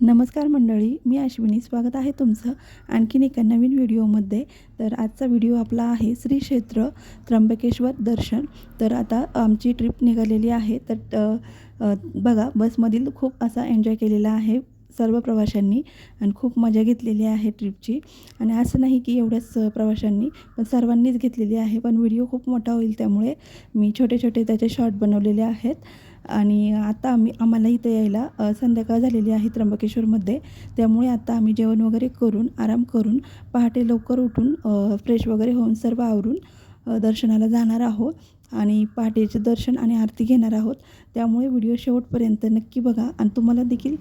नमस्कार मंडळी, मी अश्विनी. स्वागत आहे तुमचं आणखीन एका नवीन व्हिडिओमध्ये. तर आजचा व्हिडिओ आपला आहे श्री क्षेत्र त्र्यंबकेश्वर दर्शन. तर आता आमची ट्रिप निघालेली आहे. तर बघा, बसमधील खूप असा एन्जॉय केलेला आहे सर्व प्रवाशांनी आणि खूप मजा घेतलेली आहे ट्रिपची. आणि असं नाही की एवढ्याच प्रवाशांनी, पण सर्वांनीच घेतलेली आहे. पण व्हिडिओ खूप मोठा होईल त्यामुळे मी छोटे छोटे त्याचे शॉर्ट बनवलेले आहेत. आणि आता आम्हाला इथे यायला संध्याकाळ झालेली आहे त्र्यंबकेश्वरमध्ये. त्यामुळे आता आम्ही जेवण वगैरे करून आराम करून पहाटे लवकर उठून फ्रेश वगैरे होऊन सर्व आवरून दर्शनाला जाणार आहोत आणि पहाटेचे दर्शन आणि आरती घेणार आहोत. त्यामुळे व्हिडिओ शेवटपर्यंत नक्की बघा. आणि तुम्हाला देखील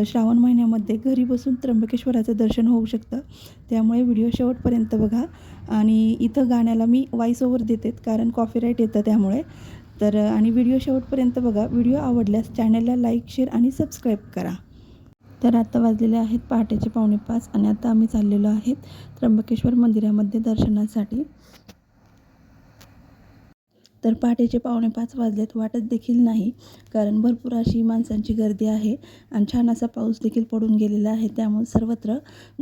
श्रावण महिन्यामध्ये घरी बसून त्र्यंबकेश्वराचं दर्शन होऊ शकतं. त्यामुळे व्हिडिओ शेवटपर्यंत बघा. आणि इथं गाण्याला मी व्हॉइस ओव्हर देते कारण कॉपीराईट येतं त्यामुळे. तर आणि व्हिडिओ शेवटपर्यंत बघा. व्हिडिओ आवडल्यास चॅनलला लाईक, शेअर आणि सबस्क्राईब करा. तर आता वाजलेले आहेत पहाटेचे 4:45 आणि आता आम्ही चाललेलो आहेत त्र्यंबकेश्वर मंदिरामध्ये दर्शनासाठी. तर पहाटेचे 4:45 वाजलेत, वाटत देखील नाही कारण भरपूर अशी माणसांची गर्दी आहे आणि छान असा पाऊस देखील पडून गेलेला आहे. त्यामुळे सर्वत्र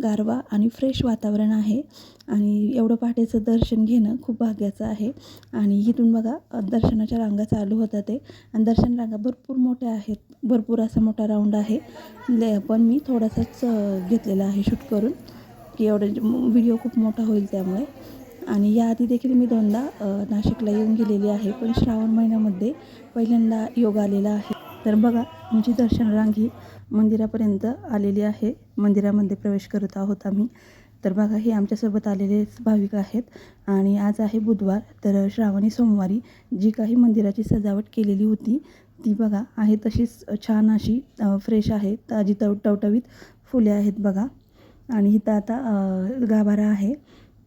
गारवा आणि फ्रेश वातावरण आहे आणि एवढं पहाटेचं दर्शन घेणं खूप भाग्याचं आहे. आणि इथून बघा दर्शनाच्या रांगा चालू होतात ते आणि दर्शन रांगा भरपूर मोठ्या आहेत. भरपूर असा मोठा राऊंड आहे. पण मी थोडासाच घेतलेला आहे शूट करून की एवढं व्हिडिओ खूप मोठा होईल त्यामुळे. आणि याआधी देखील मी दोनदा नाशिकला येऊन गेलेली आहे, पण श्रावण महिन्यामध्ये पहिल्यांदा योग आलेला आहे. तर बघा, आमची दर्शन रांगी मंदिरापर्यंत आलेली आहे. मंदिरामध्ये प्रवेश करत आहोत आम्ही. तर बघा, हे आमच्यासोबत आलेले भाविक आहेत. आणि आज आहे बुधवार. तर श्रावणी सोमवारी जी काही मंदिराची सजावट केलेली होती ती बघा आहे तशीच छान अशी फ्रेश आहे. ताजी टवटवीत फुले आहेत बघा. आणि इथं आता गाभारा आहे.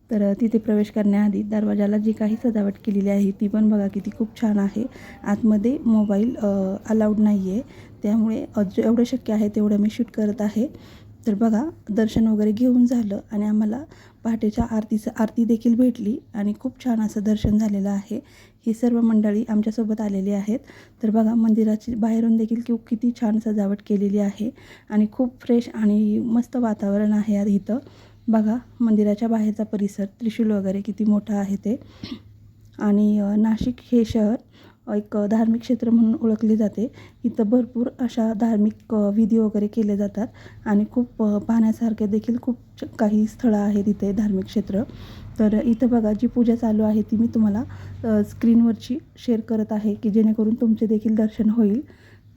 तर तिथे प्रवेश करण्याआधी दरवाजाला जी काही सजावट केलेली आहे ती पण बघा किती खूप छान आहे. आतमध्ये मोबाईल अलाउड नाही आहे, त्यामुळे एवढं शक्य आहे तेवढं मी शूट करत आहे. तर बघा, दर्शन वगैरे घेऊन झालं आणि आम्हाला पहाटेच्या आरती देखील भेटली आणि खूप छान असं दर्शन झालेलं आहे. ही सर्व मंडळी आमच्यासोबत आलेली आहेत. तर बघा, मंदिराची बाहेरून देखील किती छान सजावट केलेली आहे आणि खूप फ्रेश आणि मस्त वातावरण आहे इथं. बघा, मंदिराच्या बाहेरचा परिसर, त्रिशूल वगैरे किती मोठं आहे ते. आणि नाशिक हे शहर एक धार्मिक क्षेत्र म्हणून ओळखले जाते. इथं भरपूर अशा धार्मिक विधी वगैरे केले जातात आणि खूप पाहण्यासारखे देखील खूप काही स्थळं आहेत इथे धार्मिक क्षेत्र. तर इथं बघा, जी पूजा चालू आहे ती मी तुम्हाला स्क्रीनवरची शेअर करत आहे की जेणेकरून तुमचे देखील दर्शन होईल.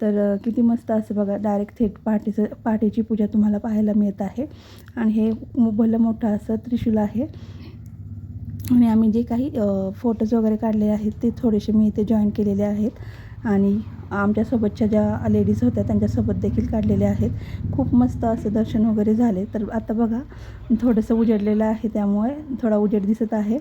तर किती मस्त असं बघा, डायरेक्ट थेट पहाटेची पूजा तुम्हाला पाहायला मिळत आहे. आणि हे भलं मोठं असं त्रिशूल आहे. आणि आम्ही जे काही फोटोज वगैरे काढले आहेत ते थोडेसे मी इथे जॉईन केलेले आहेत आणि आमच्यासोबतच्या ज्या लेडीज होत्या त्यांच्यासोबत देखील काढलेले आहेत. खूप मस्त असं दर्शन वगैरे झाले. तर आता बघा, थोडंसं उजेडलेलं आहे त्यामुळे थोडा उजेड दिसत आहे.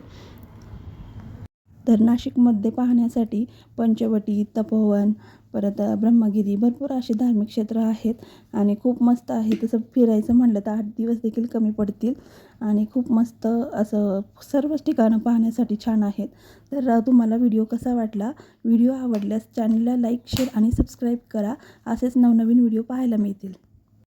तर नाशिकमध्ये पाहण्यासाठी पंचवटी, तपोवन, परत ब्रह्मगिरी भरपूर असे धार्मिक क्षेत्र आहेत आणि खूप मस्त आहे. तसं फिरायचं म्हटलं तर 8 दिवस देखील कमी पडतील आणि खूप मस्त असं सर्वच ठिकाणं पाहण्यासाठी छान आहेत. तर तुम्हाला व्हिडिओ कसा वाटला? व्हिडिओ आवडल्यास चॅनलला लाईक, शेअर आणि सबस्क्राईब करा. असेच नवनवीन व्हिडिओ पाहायला मिळतील.